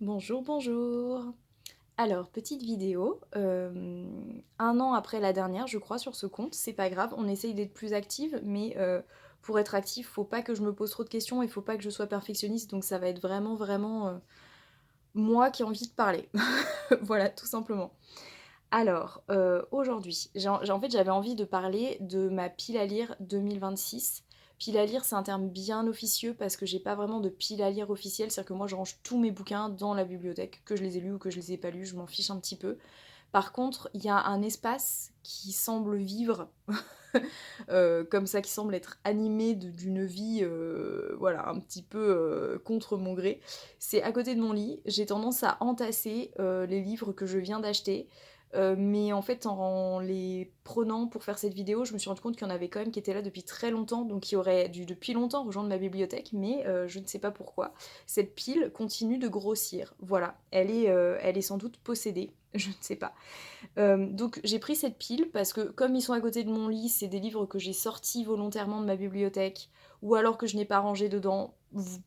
Bonjour, bonjour. Alors, petite vidéo, 1 an après la dernière, je crois, sur ce compte, c'est pas grave, on essaye d'être plus active, mais pour être active, faut pas que je me pose trop de questions et faut pas que je sois perfectionniste, donc ça va être vraiment, vraiment moi qui ai envie de parler. Voilà, tout simplement. Alors, aujourd'hui, en fait, j'avais envie de parler de ma pile à lire 2026. Pile à lire, c'est un terme bien officieux parce que j'ai pas vraiment de pile à lire officielle, c'est-à-dire que moi je range tous mes bouquins dans la bibliothèque, que je les ai lus ou que je les ai pas lus, je m'en fiche un petit peu. Par contre, il y a un espace qui semble vivre, comme ça, qui semble être animé d'une vie, voilà, un petit peu contre mon gré. C'est à côté de mon lit. J'ai tendance à entasser les livres que je viens d'acheter. Mais en fait, en les prenant pour faire cette vidéo, je me suis rendu compte qu'il y en avait quand même qui étaient là depuis très longtemps, donc qui auraient dû depuis longtemps rejoindre ma bibliothèque, mais je ne sais pas pourquoi. Cette pile continue de grossir. Voilà, elle est sans doute possédée, je ne sais pas. Donc j'ai pris cette pile parce que comme ils sont à côté de mon lit, c'est des livres que j'ai sortis volontairement de ma bibliothèque ou alors que je n'ai pas rangé dedans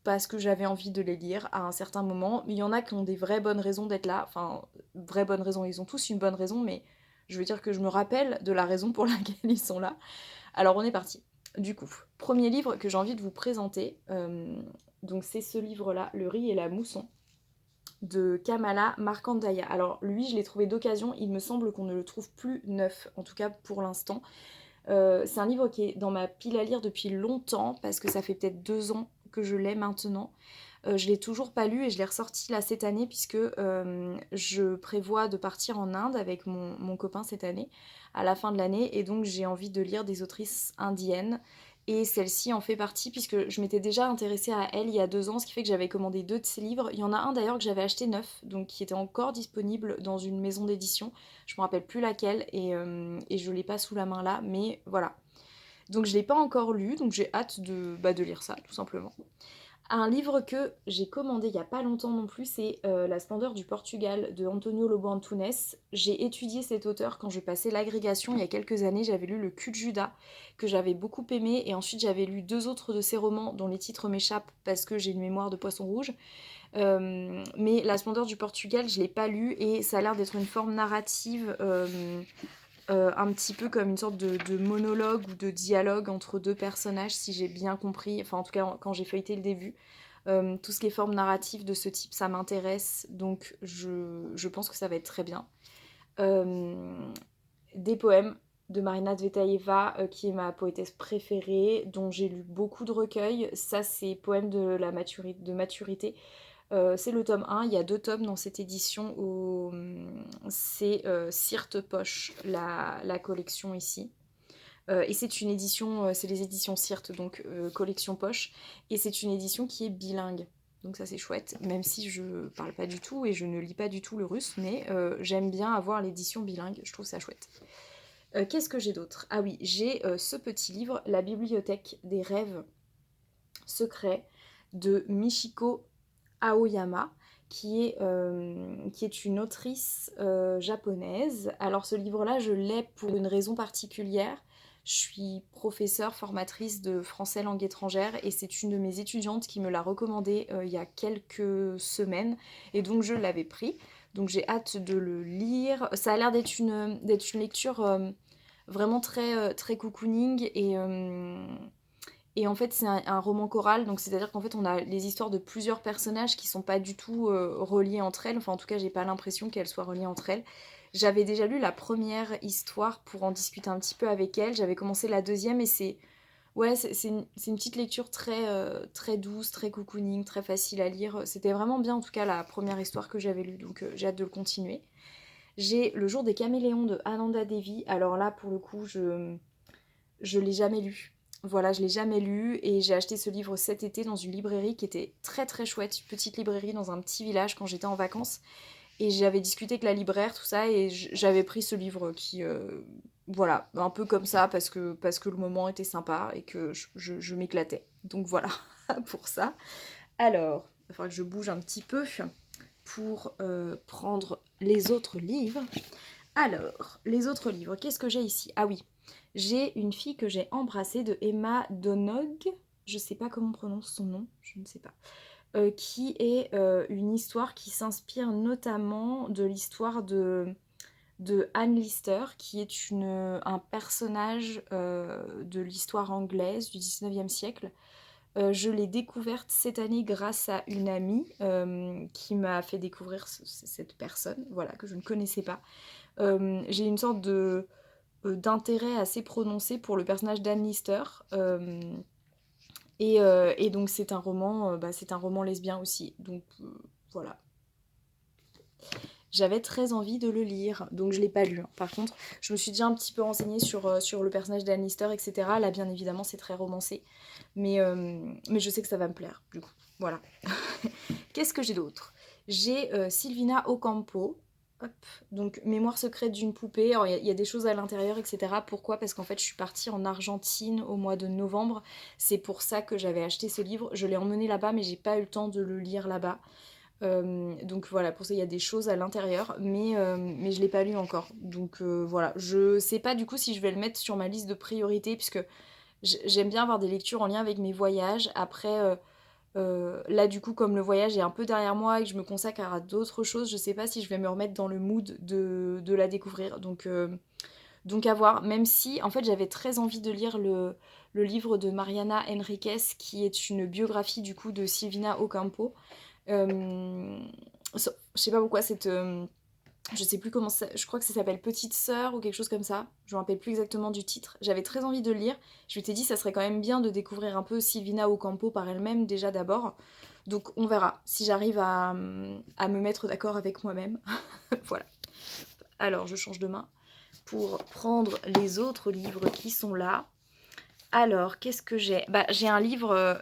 parce que j'avais envie de les lire à un certain moment. Il y en a qui ont des vraies bonnes raisons d'être là, enfin vraies bonnes raisons, ils ont tous une bonne raison, mais je veux dire que je me rappelle de la raison pour laquelle ils sont là. Alors on est parti. Du coup, premier livre que j'ai envie de vous présenter, donc c'est ce livre-là, Le riz et la mousson de Kamala Markandaya. Alors lui, je l'ai trouvé d'occasion, il me semble qu'on ne le trouve plus neuf, en tout cas pour l'instant. C'est un livre qui est dans ma pile à lire depuis longtemps, parce que ça fait peut-être 2 ans que je l'ai maintenant. Je l'ai toujours pas lu et je l'ai ressorti là cette année puisque je prévois de partir en Inde avec mon copain cette année, à la fin de l'année, et donc j'ai envie de lire des autrices indiennes. Et celle-ci en fait partie puisque je m'étais déjà intéressée à elle il y a 2 ans, ce qui fait que j'avais commandé 2 de ses livres. Il y en a un d'ailleurs que j'avais acheté neuf, donc qui était encore disponible dans une maison d'édition. Je me rappelle plus laquelle et je l'ai pas sous la main là, mais voilà. Donc je l'ai pas encore lu, donc j'ai hâte de lire ça tout simplement. Un livre que j'ai commandé il y a pas longtemps non plus, c'est La splendeur du Portugal de Antonio Lobo Antunes. J'ai étudié cet auteur quand je passais l'agrégation il y a quelques années. J'avais lu Le cul de Judas, que j'avais beaucoup aimé, et ensuite j'avais lu 2 autres de ses romans dont les titres m'échappent parce que j'ai une mémoire de poisson rouge. Mais La splendeur du Portugal, je l'ai pas lu et ça a l'air d'être une forme narrative un petit peu comme une sorte de monologue ou de dialogue entre 2 personnages, si j'ai bien compris, enfin en tout cas quand j'ai feuilleté le début. Tout ce qui est forme narrative de ce type, ça m'intéresse, donc je pense que ça va être très bien. Euh, des poèmes de Marina Tsvetaeva, qui est ma poétesse préférée, dont j'ai lu beaucoup de recueils. Ça, c'est Poèmes de maturité. C'est le tome 1, il y a 2 tomes dans cette édition où c'est Sirte Poche, la collection ici. Et c'est une édition, c'est les éditions Sirte, donc collection poche, et c'est une édition qui est bilingue. Donc ça c'est chouette, même si je parle pas du tout et je ne lis pas du tout le russe, mais j'aime bien avoir l'édition bilingue, je trouve ça chouette. Qu'est-ce que j'ai d'autre? Ah oui, j'ai ce petit livre, La bibliothèque des rêves secrets de Michiko Aoyama, qui est une autrice japonaise. Alors ce livre-là, je l'ai pour une raison particulière. Je suis professeure, formatrice de français langue étrangère et c'est une de mes étudiantes qui me l'a recommandé il y a quelques semaines et donc je l'avais pris. Donc j'ai hâte de le lire. Ça a l'air d'être une lecture vraiment très, très cocooning et en fait, c'est un roman choral, donc c'est-à-dire qu'en fait, on a les histoires de plusieurs personnages qui sont pas du tout reliés entre elles. Enfin, en tout cas, j'ai pas l'impression qu'elles soient reliées entre elles. J'avais déjà lu la première histoire pour en discuter un petit peu avec elle. J'avais commencé la deuxième et c'est une petite lecture très, très douce, très cocooning, très facile à lire. C'était vraiment bien, en tout cas, la première histoire que j'avais lue, donc j'ai hâte de le continuer. J'ai Le jour des caméléons de Ananda Devi. Alors là, pour le coup, je l'ai jamais lu. Voilà, je l'ai jamais lu et j'ai acheté ce livre cet été dans une librairie qui était très très chouette, une petite librairie dans un petit village quand j'étais en vacances. Et j'avais discuté avec la libraire, tout ça, et j'avais pris ce livre qui, voilà, un peu comme ça parce que le moment était sympa et que je m'éclatais. Donc voilà, pour ça. Alors, il va falloir que je bouge un petit peu pour prendre les autres livres. Alors, les autres livres, qu'est-ce que j'ai ici? Ah oui, j'ai Une fille que j'ai embrassée de Emma Donoghue. Je sais pas comment on prononce son nom, je ne sais pas. qui est une histoire qui s'inspire notamment de l'histoire de Anne Lister, qui est un personnage de l'histoire anglaise du 19e siècle. Je l'ai découverte cette année grâce à une amie qui m'a fait découvrir cette personne, voilà, que je ne connaissais pas. J'ai une sorte d'intérêt assez prononcé pour le personnage d'Anne Lister. Et donc c'est un roman lesbien aussi. Donc voilà. J'avais très envie de le lire, donc je l'ai pas lu, hein. Par contre, je me suis déjà un petit peu renseignée sur le personnage d'Anne Lister, etc. Là, bien évidemment, c'est très romancé, mais je sais que ça va me plaire, du coup. Voilà. Qu'est-ce que j'ai d'autre? J'ai Silvina Ocampo. Hop. Donc, Mémoire secrète d'une poupée. Alors, il y a des choses à l'intérieur, etc. Pourquoi? Parce qu'en fait, je suis partie en Argentine au mois de novembre. C'est pour ça que j'avais acheté ce livre. Je l'ai emmené là-bas, mais j'ai pas eu le temps de le lire là-bas. Donc voilà, pour ça il y a des choses à l'intérieur, mais je l'ai pas lu encore. Donc voilà, je sais pas du coup si je vais le mettre sur ma liste de priorités, puisque j'aime bien avoir des lectures en lien avec mes voyages. Après, là du coup, comme le voyage est un peu derrière moi et que je me consacre à d'autres choses, je sais pas si je vais me remettre dans le mood de la découvrir. Donc à voir, même si en fait j'avais très envie de lire le livre de Mariana Enriquez, qui est une biographie du coup de Silvina Ocampo. Euh, je sais pas pourquoi je sais plus comment ça, je crois que ça s'appelle Petite Sœur ou quelque chose comme ça. Je me rappelle plus exactement du titre. J'avais très envie de le lire. Je m'étais dit ça serait quand même bien de découvrir un peu Silvina Ocampo par elle-même déjà d'abord. Donc on verra si j'arrive à me mettre d'accord avec moi-même. Voilà. Alors je change de main pour prendre les autres livres qui sont là. Alors, qu'est-ce que j'ai? Bah, j'ai un livre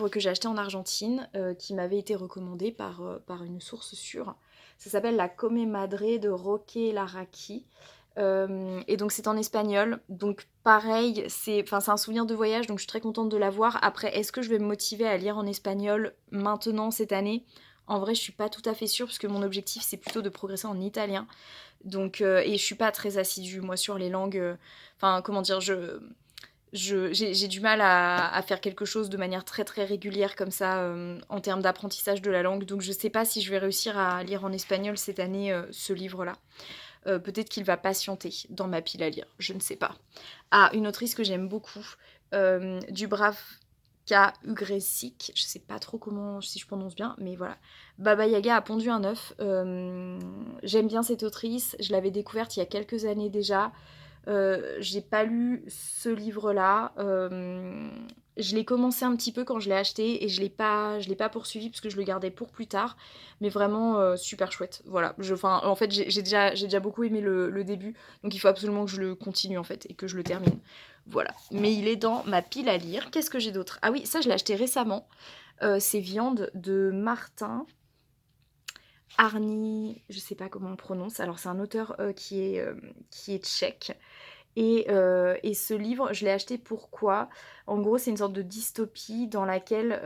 que j'ai acheté en Argentine qui m'avait été recommandé par une source sûre. Ça s'appelle La Come Madre de Roque Larraqui. Et donc c'est en espagnol. Donc pareil, c'est un souvenir de voyage, donc je suis très contente de l'avoir. Après, est-ce que je vais me motiver à lire en espagnol maintenant, cette année? En vrai, je suis pas tout à fait sûre, parce que mon objectif, c'est plutôt de progresser en italien. Donc, et je suis pas très assidue, moi, sur les langues. Enfin, comment dire, j'ai du mal à faire quelque chose de manière très très régulière comme ça en termes d'apprentissage de la langue. Donc je sais pas si je vais réussir à lire en espagnol cette année ce livre-là. Peut-être qu'il va patienter dans ma pile à lire, je ne sais pas. Ah, une autrice que j'aime beaucoup, Dubravka Ugresic, je sais pas trop comment, si je prononce bien, mais voilà. Baba Yaga a pondu un œuf. J'aime bien cette autrice, je l'avais découverte il y a quelques années déjà. J'ai pas lu ce livre-là. Je l'ai commencé un petit peu quand je l'ai acheté et je l'ai pas poursuivi parce que je le gardais pour plus tard. Mais vraiment super chouette. Voilà. En fait, j'ai déjà beaucoup aimé le début, donc il faut absolument que je le continue en fait et que je le termine. Voilà. Mais il est dans ma pile à lire. Qu'est-ce que j'ai d'autre? Ah oui, ça je l'ai acheté récemment. C'est Viande de Martin Arni, je sais pas comment on prononce. Alors c'est un auteur qui est tchèque. Et ce livre, je l'ai acheté pourquoi? En gros, c'est une sorte de dystopie dans laquelle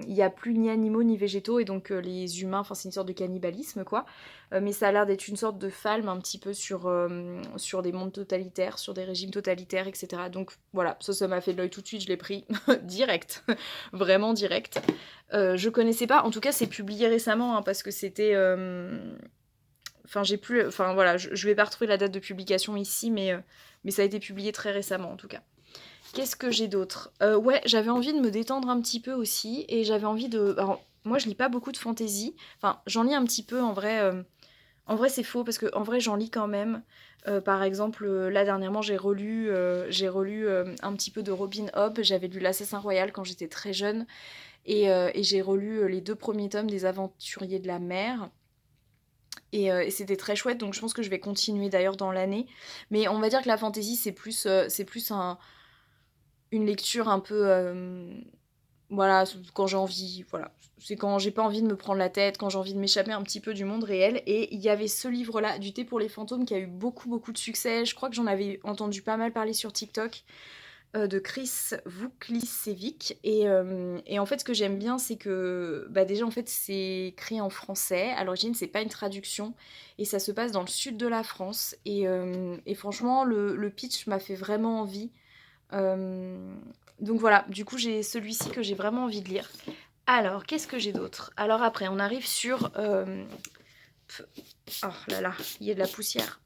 il n'y a plus ni animaux ni végétaux, et donc les humains, enfin c'est une sorte de cannibalisme quoi. Mais ça a l'air d'être une sorte de film un petit peu sur des mondes totalitaires, sur des régimes totalitaires, etc. Donc voilà, ça m'a fait de l'œil tout de suite, je l'ai pris direct, vraiment direct. Je connaissais pas, en tout cas c'est publié récemment hein, parce que c'était... Enfin, j'ai plus. Enfin, voilà, je vais pas retrouver la date de publication ici, mais ça a été publié très récemment en tout cas. Qu'est-ce que j'ai d'autre? Ouais, j'avais envie de me détendre un petit peu aussi, et j'avais envie de. Alors, moi, je lis pas beaucoup de fantasy. Enfin, j'en lis un petit peu en vrai. En vrai, c'est faux parce que en vrai, j'en lis quand même. Par exemple, là dernièrement, j'ai relu un petit peu de Robin Hobb. J'avais lu L'Assassin Royal quand j'étais très jeune, et j'ai relu les 2 premiers tomes des Aventuriers de la mer. Et c'était très chouette, donc je pense que je vais continuer d'ailleurs dans l'année. Mais on va dire que la fantasy, c'est plus une lecture un peu... voilà, quand j'ai envie, voilà. C'est quand j'ai pas envie de me prendre la tête, quand j'ai envie de m'échapper un petit peu du monde réel. Et il y avait ce livre-là, Du thé pour les fantômes, qui a eu beaucoup, beaucoup de succès. Je crois que j'en avais entendu pas mal parler sur TikTok. De Chris Vuklicevic. Et en fait, ce que j'aime bien, c'est que bah déjà, en fait, c'est écrit en français. À l'origine, c'est pas une traduction. Et ça se passe dans le sud de la France. Et franchement, le pitch m'a fait vraiment envie. Donc voilà, du coup, j'ai celui-ci que j'ai vraiment envie de lire. Alors, qu'est-ce que j'ai d'autre? Alors après, on arrive sur... Oh là là, il y a de la poussière.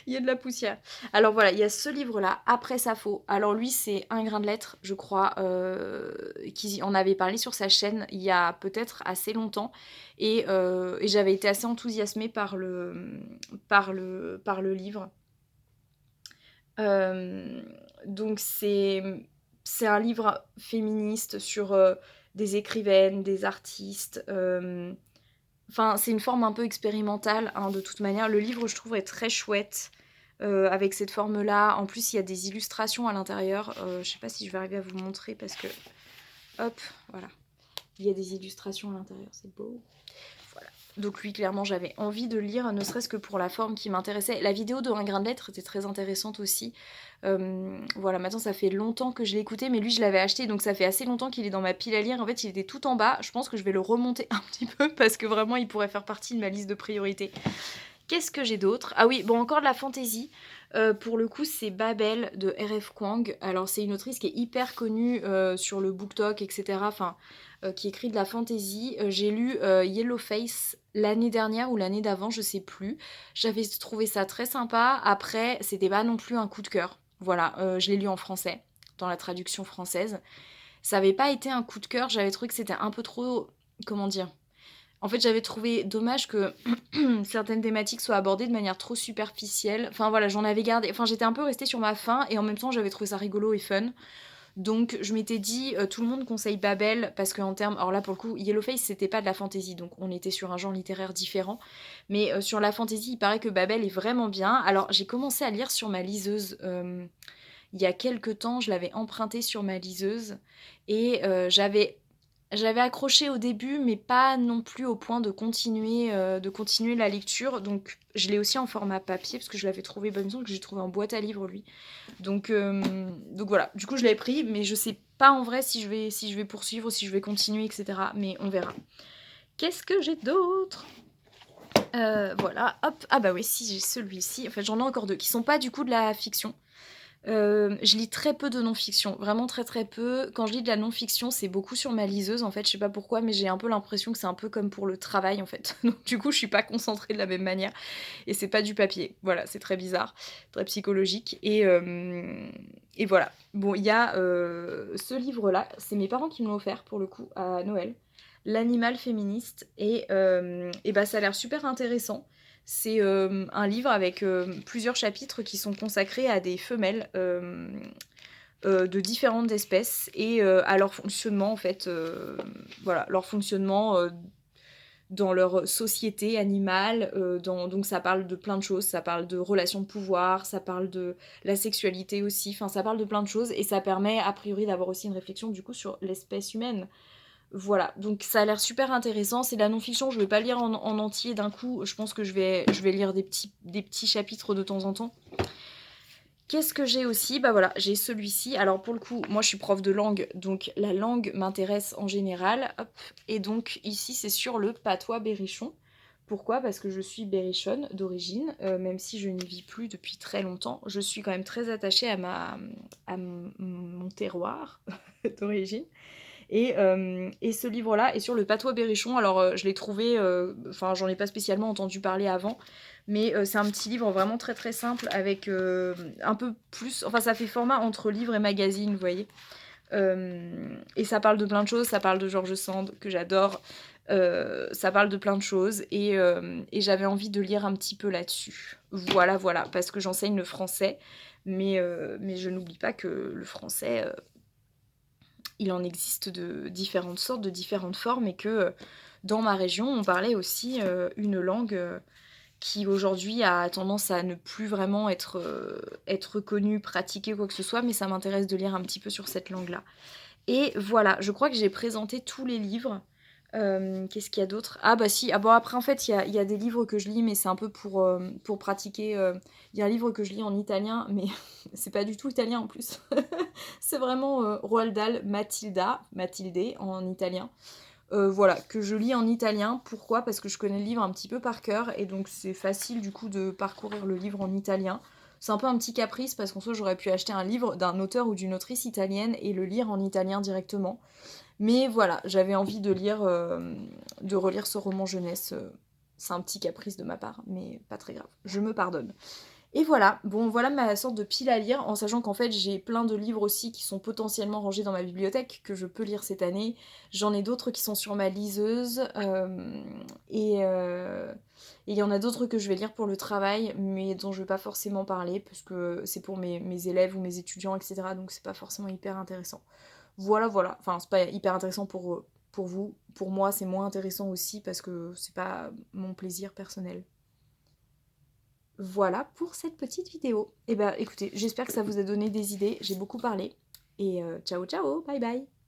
Il y a de la poussière. Alors voilà, il y a ce livre-là, Après Sappho. Alors lui, c'est Un grain de lettres, je crois, qui en avait parlé sur sa chaîne il y a peut-être assez longtemps. Et j'avais été assez enthousiasmée par le livre. Euh, donc c'est un livre féministe sur des écrivaines, des artistes. Enfin, c'est une forme un peu expérimentale, hein, de toute manière. Le livre, je trouve, est très chouette avec cette forme-là. En plus, il y a des illustrations à l'intérieur. Je sais pas si je vais arriver à vous montrer parce que... Hop, voilà. Il y a des illustrations à l'intérieur, c'est beau. Voilà. Donc lui, clairement, j'avais envie de lire, ne serait-ce que pour la forme qui m'intéressait. La vidéo de Un grain de lettres était très intéressante aussi. Voilà, maintenant ça fait longtemps que je l'ai écouté, mais lui je l'avais acheté, donc ça fait assez longtemps qu'il est dans ma pile à lire. En fait, il était tout en bas. Je pense que je vais le remonter un petit peu parce que vraiment, il pourrait faire partie de ma liste de priorités. Qu'est-ce que j'ai d'autre? Ah oui, bon, encore de la fantaisie. Pour le coup, c'est Babel de R.F. Kuang. Alors, c'est une autrice qui est hyper connue sur le BookTok, etc. Enfin, qui écrit de la fantaisie. J'ai lu Yellowface l'année dernière ou l'année d'avant, je sais plus. J'avais trouvé ça très sympa. Après, c'était pas non plus un coup de cœur. Voilà, je l'ai lu en français, dans la traduction française. Ça avait pas été un coup de cœur. J'avais trouvé que c'était un peu trop... Comment dire? En fait, j'avais trouvé dommage que certaines thématiques soient abordées de manière trop superficielle. Enfin voilà, j'en avais gardé. Enfin, j'étais un peu restée sur ma faim et en même temps, j'avais trouvé ça rigolo et fun. Donc, je m'étais dit, tout le monde conseille Babel parce qu'en termes. Alors là, pour le coup, Yellowface, c'était pas de la fantasy, donc on était sur un genre littéraire différent. Mais sur la fantasy, il paraît que Babel est vraiment bien. Alors, j'ai commencé à lire sur ma liseuse. Il y a quelques temps, je l'avais emprunté sur ma liseuse et j'avais accroché au début, mais pas non plus au point de continuer la lecture. Donc, je l'ai aussi en format papier parce que je l'avais trouvé, bonne maison que j'ai trouvé en boîte à livres lui. Donc voilà. Du coup, je l'ai pris, mais je sais pas en vrai si je vais poursuivre, si je vais continuer, etc. Mais on verra. Qu'est-ce que j'ai d'autre? Voilà. Hop. Ah bah oui, si j'ai celui-ci. En fait, j'en ai encore deux qui sont pas du coup de la fiction. Je lis très peu de non-fiction, vraiment très très peu. Quand je lis de la non-fiction, c'est beaucoup sur ma liseuse en fait, je sais pas pourquoi, mais j'ai un peu l'impression que c'est un peu comme pour le travail en fait. Donc du coup, je suis pas concentrée de la même manière et c'est pas du papier. Voilà, c'est très bizarre, très psychologique. Et voilà. Bon, il y a ce livre-là, c'est mes parents qui me l'ont offert pour le coup à Noël. L'animal féministe et bah ça a l'air super intéressant. C'est un livre avec plusieurs chapitres qui sont consacrés à des femelles de différentes espèces et à leur fonctionnement en fait, voilà, leur fonctionnement dans leur société animale. Donc ça parle de plein de choses, ça parle de relations de pouvoir, ça parle de la sexualité aussi, enfin ça parle de plein de choses et ça permet a priori d'avoir aussi une réflexion du coup sur l'espèce humaine. Voilà, donc ça a l'air super intéressant. C'est de la non-fiction, je vais pas le lire en entier d'un coup. Je pense que je vais lire des petits chapitres de temps en temps. Qu'est-ce que j'ai aussi? Bah voilà, j'ai celui-ci. Alors pour le coup, moi je suis prof de langue, donc la langue m'intéresse en général. Hop. Et donc ici c'est sur le patois berrichon. Pourquoi? Parce que je suis berrichonne d'origine, même si je n'y vis plus depuis très longtemps. Je suis quand même très attachée à mon terroir d'origine. Et ce livre-là est sur le patois berrichon. Alors, je l'ai trouvé, enfin, j'en ai pas spécialement entendu parler avant, mais c'est un petit livre vraiment très très simple avec un peu plus. Enfin, ça fait format entre livre et magazine, vous voyez. Et ça parle de plein de choses. Ça parle de George Sand, que j'adore. Ça parle de plein de choses. Et j'avais envie de lire un petit peu là-dessus. Voilà, voilà, parce que j'enseigne le français. Mais je n'oublie pas que le français il en existe de différentes sortes, de différentes formes, et que dans ma région, on parlait aussi une langue qui aujourd'hui a tendance à ne plus vraiment être connue, pratiquée, quoi que ce soit, mais ça m'intéresse de lire un petit peu sur cette langue-là. Et voilà, je crois que j'ai présenté tous les livres. Qu'est-ce qu'il y a d'autre? Ah bah si, ah bon après en fait il y a des livres que je lis mais c'est un peu pour pratiquer. Il y a un livre que je lis en italien mais c'est pas du tout italien en plus. C'est vraiment Roald Dahl Mathilde en italien. Voilà, que je lis en italien. Pourquoi? Parce que je connais le livre un petit peu par cœur et donc c'est facile du coup de parcourir le livre en italien. C'est un peu un petit caprice parce qu'en soi j'aurais pu acheter un livre d'un auteur ou d'une autrice italienne et le lire en italien directement. Mais voilà, j'avais envie de lire, de relire ce roman jeunesse. C'est un petit caprice de ma part, mais pas très grave. Je me pardonne. Et voilà, bon voilà ma sorte de pile à lire, en sachant qu'en fait j'ai plein de livres aussi qui sont potentiellement rangés dans ma bibliothèque, que je peux lire cette année. J'en ai d'autres qui sont sur ma liseuse, et il y en a d'autres que je vais lire pour le travail, mais dont je vais pas forcément parler, parce que c'est pour mes élèves ou mes étudiants, etc. Donc c'est pas forcément hyper intéressant. Voilà, voilà, enfin c'est pas hyper intéressant pour vous, pour moi c'est moins intéressant aussi, parce que c'est pas mon plaisir personnel. Voilà pour cette petite vidéo. Et bah écoutez, j'espère que ça vous a donné des idées, j'ai beaucoup parlé. Et ciao ciao, bye bye.